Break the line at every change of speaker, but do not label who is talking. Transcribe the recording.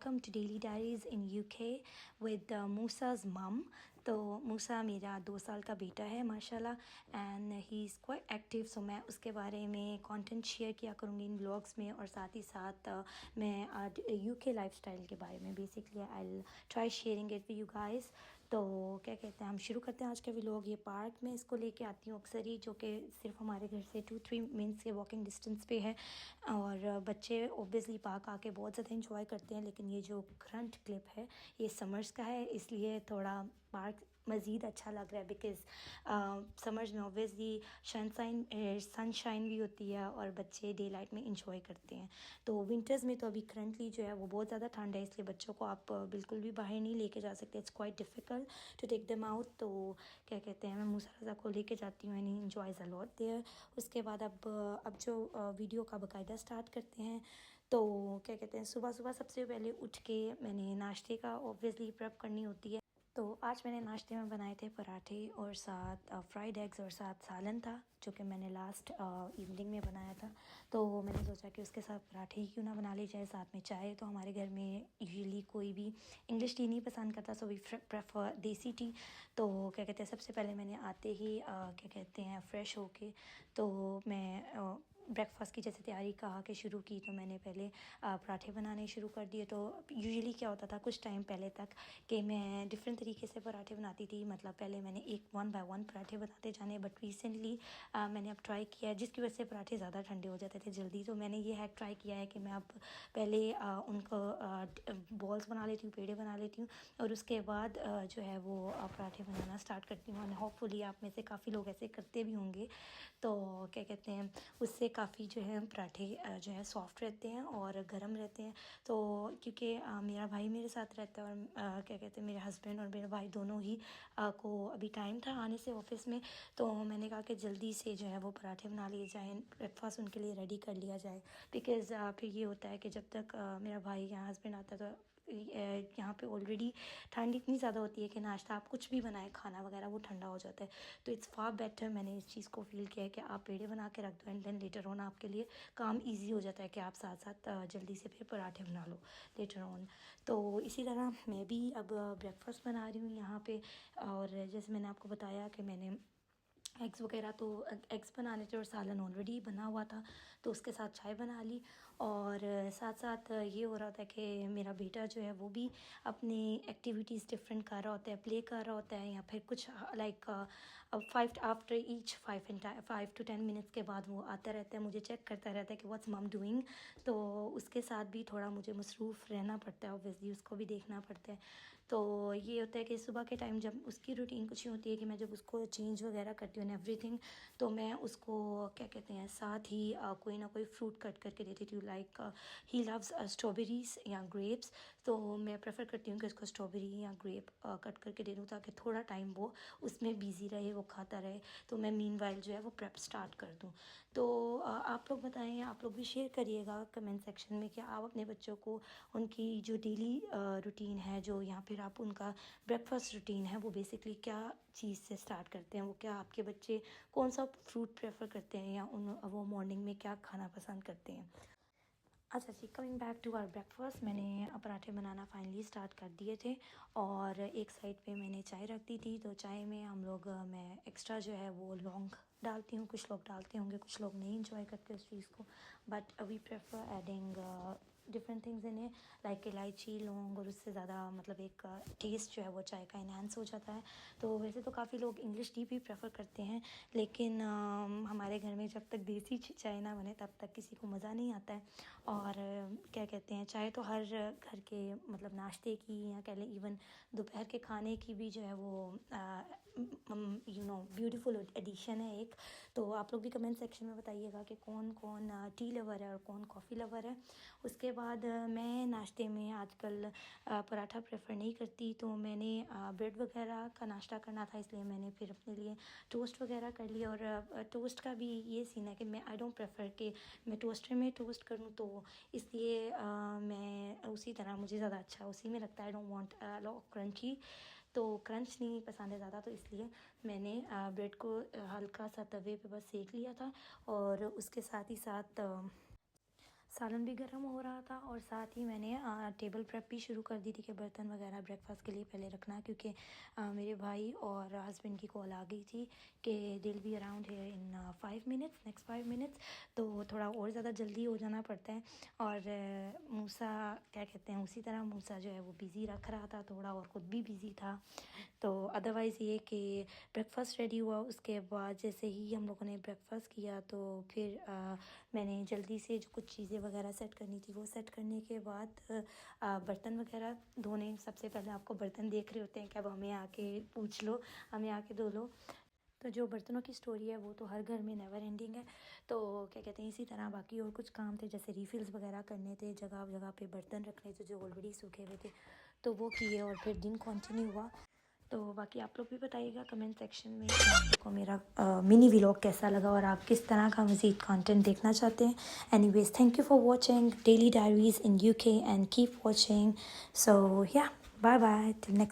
welcome to Daily Diaries in UK with Musa's mum. तो मूसा मेरा 2 साल का बेटा है माशाल्लाह and he is quite active, so मैं उसके बारे में कंटेंट शेयर किया करूँगी इन ब्लॉग्स में, और साथ ही साथ मैं आज यूके लाइफस्टाइल के बारे में basically I will try sharing it with you guys. तो क्या कहते हैं, हम शुरू करते हैं आज का व्लॉग। ये पार्क में इसको लेके आती हूँ अक्सर ही, जो कि सिर्फ हमारे घर से 2-3 मिनट्स के वॉकिंग डिस्टेंस पे है, और बच्चे ओब्वियसली पार्क आके बहुत ज़्यादा इंजॉय करते हैं। लेकिन ये जो करंट क्लिप है ये समर्स का है, इसलिए थोड़ा पार्क मज़ीद अच्छा लग रहा है बिकॉज़ समर्स में ऑब्वियसली सनशाइन भी होती है और बच्चे डे लाइट में इंजॉय करते हैं। तो विंटर्स में तो अभी करंटली जो है वो बहुत ज़्यादा ठंड है, इसलिए बच्चों को आप बिल्कुल भी बाहर नहीं लेके जा सकते। It's quite difficult to take them out. तो क्या कहते हैं, मैं मूसा रज़ा को लेके जाती हूँ and he enjoys a lot there. उसके बाद अब जो वीडियो का बाकायदा स्टार्ट करते हैं। तो क्या कहते हैं, सुबह सुबह सबसे पहले उठ के मैंने नाश्ते का ऑब्वियसली प्रेप करनी होती है। तो आज मैंने नाश्ते में बनाए थे पराठे और साथ फ्राइड एग्स और साथ सालन था, जो कि मैंने लास्ट इवनिंग में बनाया था। तो मैंने सोचा कि उसके साथ पराठे ही क्यों ना बना ली जाए, साथ में चाय। तो हमारे घर में यूजुअली कोई भी इंग्लिश टी नहीं पसंद करता, सो वी प्रेफर देसी टी। तो क्या कहते हैं, सबसे पहले मैंने आते ही क्या कहते हैं फ्रेश होके तो मैं ब्रेकफास्ट की जैसे तैयारी कहा कि शुरू की। तो मैंने पहले पराठे बनाने शुरू कर दिए। तो यूजुअली क्या होता था कुछ टाइम पहले तक कि मैं डिफरेंट तरीके से पराठे बनाती थी, मतलब पहले मैंने एक 1 बाय 1 पराठे बनाते जाने, बट रिसेंटली मैंने अब ट्राई किया है, जिसकी वजह से पराठे ज़्यादा ठंडे हो जाते थे जल्दी। तो मैंने ये हैक ट्राई किया है कि मैं अब पहले उनको बॉल्स बना लेती हूँ, पेड़े बना लेती हूँ, और उसके बाद जो है वो पराठे बनाना स्टार्ट करती हूँ। और होपफुली आप में से काफ़ी लोग ऐसे करते भी होंगे। तो क्या कहते हैं, उससे काफ़ी जो है पराठे जो है सॉफ्ट रहते हैं और गर्म रहते हैं। तो क्योंकि मेरा भाई मेरे साथ रहता है और क्या कहते हैं मेरे हस्बैंड और मेरा भाई दोनों ही को अभी टाइम था आने से ऑफिस में, तो मैंने कहा कि जल्दी से जो है वो पराठे बना लिए जाएँ, ब्रेकफास्ट उनके लिए रेडी कर लिया जाए। बिकॉज़ फिर ये होता है कि जब तक मेरा भाई या हस्बैंड आता है तो यहाँ पे ऑलरेडी ठंड इतनी ज़्यादा होती है कि नाश्ता आप कुछ भी बनाए खाना वगैरह वो ठंडा हो जाता है। तो इट्स फार बेटर, मैंने इस चीज़ को फील किया है कि आप पेड़े बना के रख दो एंड देन लेटर ऑन आपके लिए काम इजी हो जाता है कि आप साथ साथ जल्दी से फिर पराठे बना लो लेटर ऑन। तो इसी तरह मैं भी अब ब्रेकफास्ट बना रही हूँ यहाँ पे। और जैसे मैंने आपको बताया कि मैंने एग्स वगैरह, तो एग्स बनाने थे और सालन ऑलरेडी बना हुआ था, तो उसके साथ चाय बना ली। और साथ साथ ये हो रहा था कि मेरा बेटा जो है वो भी अपनी एक्टिविटीज़ डिफरेंट कर रहा होता है, प्ले कर रहा होता है, या फिर कुछ like 5 after each 5 to 10 minutes के बाद वो आता रहता है, मुझे चेक करता रहता है कि व्हाट्स मम डूइंग। तो उसके साथ भी थोड़ा मुझे मसरूफ़ रहना पड़ता है, ऑब्वियसली उसको भी देखना पड़ता है। तो ये होता है कि सुबह के टाइम जब उसकी रूटीन कुछ ही होती है कि मैं जब उसको चेंज वगैरह करती हूँ एवरीथिंग, तो मैं उसको क्या कहते हैं साथ ही कोई ना कोई फ्रूट कट करके देती हूँ। लाइक ही लव्स स्ट्रॉबेरीज़ या ग्रेप्स, तो मैं प्रेफर करती हूँ कि उसको स्ट्रॉबेरी या ग्रेप कट करके दे दूँ, ताकि थोड़ा टाइम वो उसमें बिज़ी रहे, वो खाता रहे। तो मैं मीनवाइल जो है वो प्रेप स्टार्ट कर दूँ। तो आप लोग बताएं, आप लोग भी शेयर करिएगा कमेंट सेक्शन में कि आप अपने बच्चों को उनकी जो डेली रूटीन है, जो यहाँ फिर आप उनका ब्रेकफास्ट रूटीन है, वो बेसिकली क्या चीज़ से स्टार्ट करते हैं, वो क्या आपके बच्चे कौन सा फ्रूट प्रेफर करते हैं, या वो मॉर्निंग में क्या खाना पसंद करते हैं। अच्छा जी, coming back to our breakfast, मैंने पराठे बनाना फाइनली स्टार्ट कर दिए थे, और एक साइड पे मैंने चाय रख दी थी। तो चाय में हम लोग मैं एक्स्ट्रा जो है वो लौंग डालती हूँ, कुछ लोग डालते होंगे, कुछ लोग नहीं इंजॉय करते उस चीज़ को, but we prefer adding different things in है, लाइक इलायची लौंग, और उससे ज़्यादा मतलब एक टेस्ट जो है वो चाय का इन्हांस हो जाता है। तो वैसे तो काफ़ी लोग इंग्लिश टी भी प्रेफर करते हैं, लेकिन हमारे घर में जब तक देसी चाय ना बने तब तक किसी को मज़ा नहीं आता है। और क्या कहते हैं, चाय तो हर घर के मतलब नाश्ते की, या कह लें इवन दोपहर के खाने की भी जो है वो ब्यूटीफुल एडिशन है एक। तो आप लोग भी कमेंट सेक्शन में बताइएगा कि कौन कौन टी लवर है और कौन कॉफ़ी लवर है। उसके बाद मैं नाश्ते में आजकल पराठा प्रेफर नहीं करती, तो मैंने ब्रेड वगैरह का नाश्ता करना था, इसलिए मैंने फिर अपने लिए टोस्ट वगैरह कर लिया। और टोस्ट का भी ये सीन है कि मैं आई डोंट प्रेफर कि मैं टोस्टर में टोस्ट करूँ, तो इसलिए मैं उसी तरह मुझे ज़्यादा अच्छा उसी में लगता है। आई डोंट वांट क्रंची, तो क्रंच नहीं पसंद है ज़्यादा, तो इसलिए मैंने ब्रेड को हल्का सा तवे पे बस सेक लिया था, और उसके साथ ही साथ सालन भी गर्म हो रहा था और साथ ही मैंने टेबल प्रेप भी शुरू कर दी थी कि बर्तन वगैरह ब्रेकफास्ट के लिए पहले रखना, क्योंकि मेरे भाई और हस्बैंड की कॉल आ गई थी कि दिल बी अराउंड है इन 5 मिनट्स, नेक्स्ट 5 मिनट्स, तो थोड़ा और ज़्यादा जल्दी हो जाना पड़ता है। और मूसा क्या कहते हैं, उसी तरह मूसा जो है वो बिज़ी रख रहा था थोड़ा और ख़ुद भी बिज़ी था। तो अदरवाइज़ ये कि ब्रेकफास्ट रेडी हुआ, उसके बाद जैसे ही हम लोगों ने ब्रेकफास्ट किया तो फिर मैंने जल्दी से जो कुछ चीज़ें वगैरह सेट करनी थी वो सेट करने के बाद बर्तन वगैरह धोने। सबसे पहले आपको बर्तन देख रहे होते हैं कि अब हमें आके पूछ लो, हमें आके धो लो। तो जो बर्तनों की स्टोरी है वो तो हर घर में नेवर एंडिंग है। तो क्या कहते हैं, इसी तरह बाकी और कुछ काम थे जैसे रीफिल्स वगैरह करने थे, जगह जगह पे बर्तन रखने थे जो ऑलरेडी सूखे हुए थे, तो वो किए और फिर दिन कंटिन्यू हुआ। तो बाकी आप लोग भी बताइएगा कमेंट सेक्शन में कि आप लोग को मेरा मिनी व्लॉग कैसा लगा और आप किस तरह का मज़ीद कंटेंट देखना चाहते हैं। Anyways, thank you for watching daily diaries in UK and keep watching. So ya, bye bye, till next.